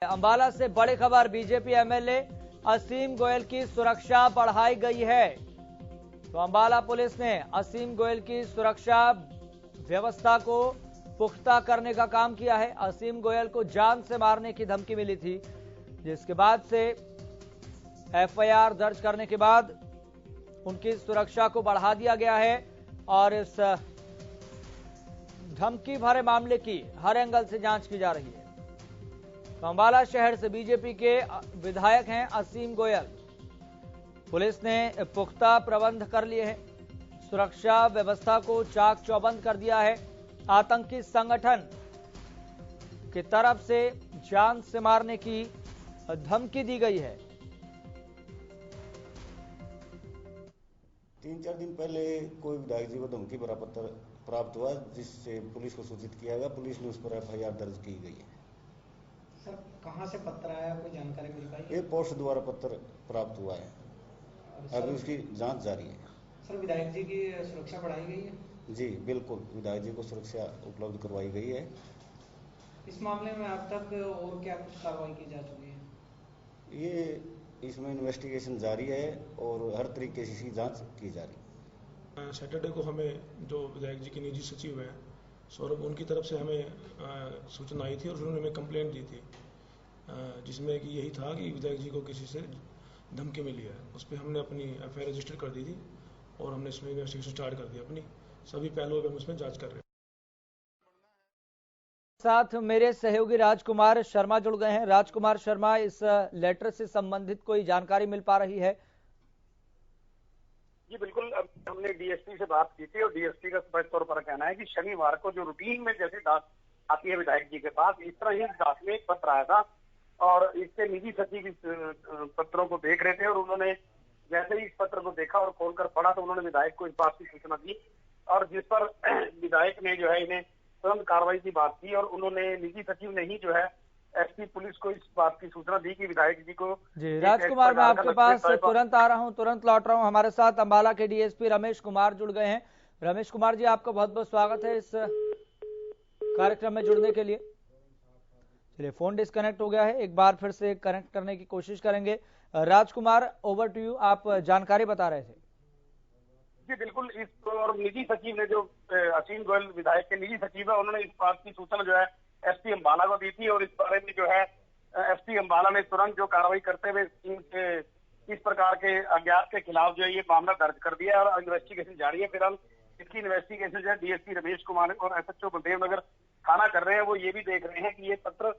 अंबाला से बड़ी खबर, बीजेपी एमएलए असीम गोयल की सुरक्षा बढ़ाई गई है। तो अंबाला पुलिस ने असीम गोयल की सुरक्षा व्यवस्था को पुख्ता करने का काम किया है। असीम गोयल को जान से मारने की धमकी मिली थी, जिसके बाद से एफआईआर दर्ज करने के बाद उनकी सुरक्षा को बढ़ा दिया गया है और इस धमकी भरे मामले की हर एंगल से जांच की जा रही है। तो अंबाला शहर से बीजेपी के विधायक हैं असीम गोयल। पुलिस ने पुख्ता प्रबंध कर लिए हैं, सुरक्षा व्यवस्था को चाक चौबंद कर दिया है। आतंकी संगठन की तरफ से जान से मारने की धमकी दी गई है। 3-4 दिन पहले कोई विधायक जी को धमकी भरा पत्र प्राप्त हुआ, जिससे पुलिस को सूचित किया गया। पुलिस ने उस पर एफआईआर दर्ज की गई है। सर, कहां से पत्र आया, कोई जानकारी मिल पाई? ये पोस्ट द्वारा पत्र प्राप्त हुआ है, अभी उसकी जांच जारी है। सर, विधायक जी की सुरक्षा बढ़ाई गई है? जी बिल्कुल, विधायक जी को सुरक्षा उपलब्ध करवाई गई है। इस मामले में अब तक और क्या कुछ कार्रवाई की जा चुकी है? ये इसमें इन्वेस्टिगेशन जारी है और हर तरीके से इसकी जांच की जा रही है। सैटरडे को हमें जो विधायक जी के निजी सचिव हैं सौरभ, उनकी तरफ से हमें सूचना आई थी और उन्होंने हमें कंप्लेंट दी थी, जिसमें कि यही था कि विधायक जी को किसी से धमकी मिली है। उस पर हमने अपनी एफआईआर रजिस्टर कर दी थी और हमने इसमें इन्वेस्टिगेशन स्टार्ट कर दी। अपनी सभी पहलुओं पर हम उसमें जांच कर रहे हैं। साथ मेरे सहयोगी राजकुमार शर्मा जुड़ गए हैं। राजकुमार शर्मा, इस लेटर से संबंधित कोई जानकारी मिल पा रही है? जी बिल्कुल, हमने डीएसपी से बात की थी और डीएसपी का स्पष्ट तौर पर कहना है कि शनिवार को जो रूटीन में जैसे डाक आती है विधायक जी के पास, इस तरह ही डाक में एक पत्र आया था और इसके निजी सचिव इस पत्रों को देख रहे थे और उन्होंने जैसे ही इस पत्र को देखा और खोलकर पढ़ा तो उन्होंने विधायक को इस बात की सूचना दी और जिस पर विधायक ने जो है इन्हें तुरंत कार्रवाई की बात की और उन्होंने निजी सचिव ने ही जो है एसपी पुलिस को इस बात की सूचना दी कि विधायक जी को। जी राजकुमार, मैं आपके पास तुरंत आ रहा हूं, तुरंत लौट रहा हूं। हमारे साथ अंबाला के डीएसपी रमेश कुमार जुड़ गए हैं। रमेश कुमार जी, आपका बहुत बहुत स्वागत है इस कार्यक्रम में जुड़ने के लिए। चलिए, फोन डिस्कनेक्ट हो गया है, एक बार फिर से कनेक्ट करने की कोशिश करेंगे। राजकुमार, ओवर टू यू, आप जानकारी बता रहे थे। जी बिल्कुल, इस और निजी सचिव ने जो असीम गोयल विधायक के निजी सचिव है, उन्होंने इस बात की सूचना जो है एसपी अंबाला को दी थी और इस बारे में जो है एसपी अंबाला ने तुरंत जो कार्रवाई करते हुए इस प्रकार के अज्ञात के खिलाफ जो है ये मामला दर्ज कर दिया और इन्वेस्टिगेशन जारी है। फिलहाल इसकी इन्वेस्टिगेशन जो है डीएसपी रमेश कुमार और एसएचओ बलदेव नगर थाना कर रहे हैं। वो ये भी देख रहे हैं कि ये पत्र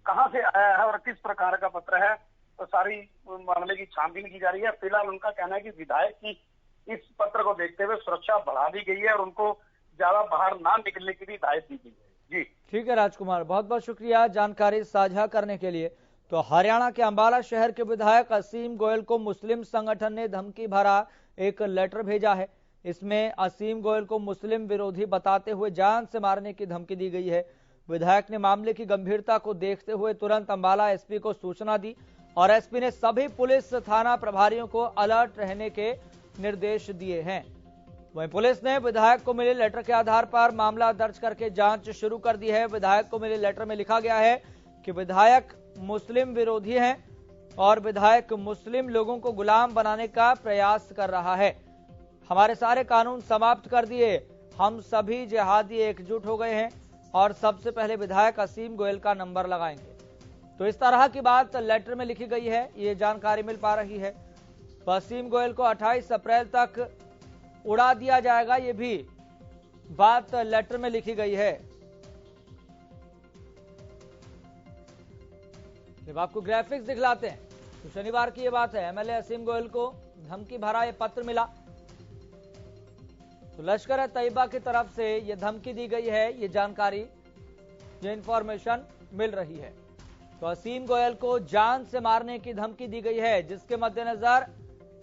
कहाँ से आया है और किस प्रकार का पत्र है, तो सारी मामले की छानबीन की जा रही है। फिलहाल उनका कहना है कि विधायक की इस पत्र को देखते हुए सुरक्षा बढ़ा दी गई है और उनको ज्यादा बाहर ना निकलने की भी हिदायत दी गई है। जी ठीक है राजकुमार, बहुत बहुत शुक्रिया जानकारी साझा करने के लिए। तो हरियाणा के अंबाला शहर के विधायक असीम गोयल को मुस्लिम संगठन ने धमकी भरा एक लेटर भेजा है। इसमें असीम गोयल को मुस्लिम विरोधी बताते हुए जान से मारने की धमकी दी गई है। विधायक ने मामले की गंभीरता को देखते हुए तुरंत अंबाला एसपी को सूचना दी और एसपी ने सभी पुलिस थाना प्रभारियों को अलर्ट रहने के निर्देश दिए हैं। वहीं पुलिस ने विधायक को मिले लेटर के आधार पर मामला दर्ज करके जांच शुरू कर दी है। विधायक को मिले लेटर में लिखा गया है कि विधायक मुस्लिम विरोधी हैं और विधायक मुस्लिम लोगों को गुलाम बनाने का प्रयास कर रहा है। हमारे सारे कानून समाप्त कर दिए, हम सभी जिहादी एकजुट हो गए हैं और सबसे पहले विधायक असीम गोयल का नंबर लगाएंगे। तो इस तरह की बात लेटर में लिखी गई है, ये जानकारी मिल पा रही है। तो असीम गोयल को 28 अप्रैल तक उड़ा दिया जाएगा, ये भी बात लेटर में लिखी गई है। जब आपको ग्राफिक्स दिखलाते हैं तो शनिवार की ये बात है, एमएलए असीम गोयल को धमकी भरा ये पत्र मिला। तो लश्कर ए तैयबा की तरफ से ये धमकी दी गई है, ये जानकारी, ये इंफॉर्मेशन मिल रही है। तो असीम गोयल को जान से मारने की धमकी दी गई है, जिसके मद्देनजर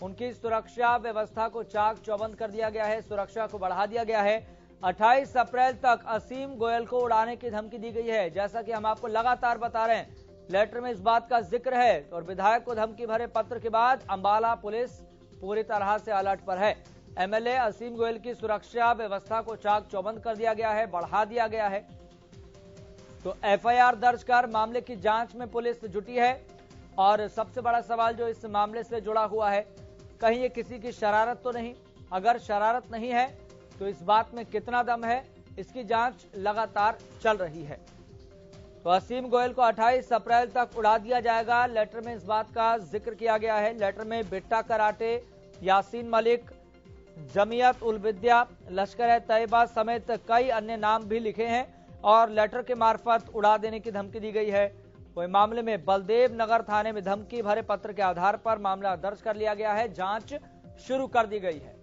उनकी सुरक्षा व्यवस्था को चाक चौबंद कर दिया गया है, सुरक्षा को बढ़ा दिया गया है। 28 अप्रैल तक असीम गोयल को उड़ाने की धमकी दी गई है। जैसा कि हम आपको लगातार बता रहे हैं, लेटर में इस बात का जिक्र है और विधायक को धमकी भरे पत्र के बाद अंबाला पुलिस पूरी तरह से अलर्ट पर है। एमएलए असीम गोयल की सुरक्षा व्यवस्था को चाक चौबंद कर दिया गया है, बढ़ा दिया गया है। तो एफआईआर दर्ज कर मामले की जांच में पुलिस जुटी है। और सबसे बड़ा सवाल जो इस मामले से जुड़ा हुआ है, कहीं ये किसी की शरारत तो नहीं? अगर शरारत नहीं है तो इस बात में कितना दम है, इसकी जांच लगातार चल रही है। तो असीम गोयल को 28 अप्रैल तक उड़ा दिया जाएगा। लेटर में इस बात का जिक्र किया गया है। लेटर में बिट्टा कराटे, यासीन मलिक, जमीयत उल विद्या, लश्कर-ए-तैयबा समेत कई अन्य नाम भी लिखे हैं और लेटर के मार्फत उड़ा देने की धमकी दी गई है। वही मामले में बलदेव नगर थाने में धमकी भरे पत्र के आधार पर मामला दर्ज कर लिया गया है। जांच शुरू कर दी गई है।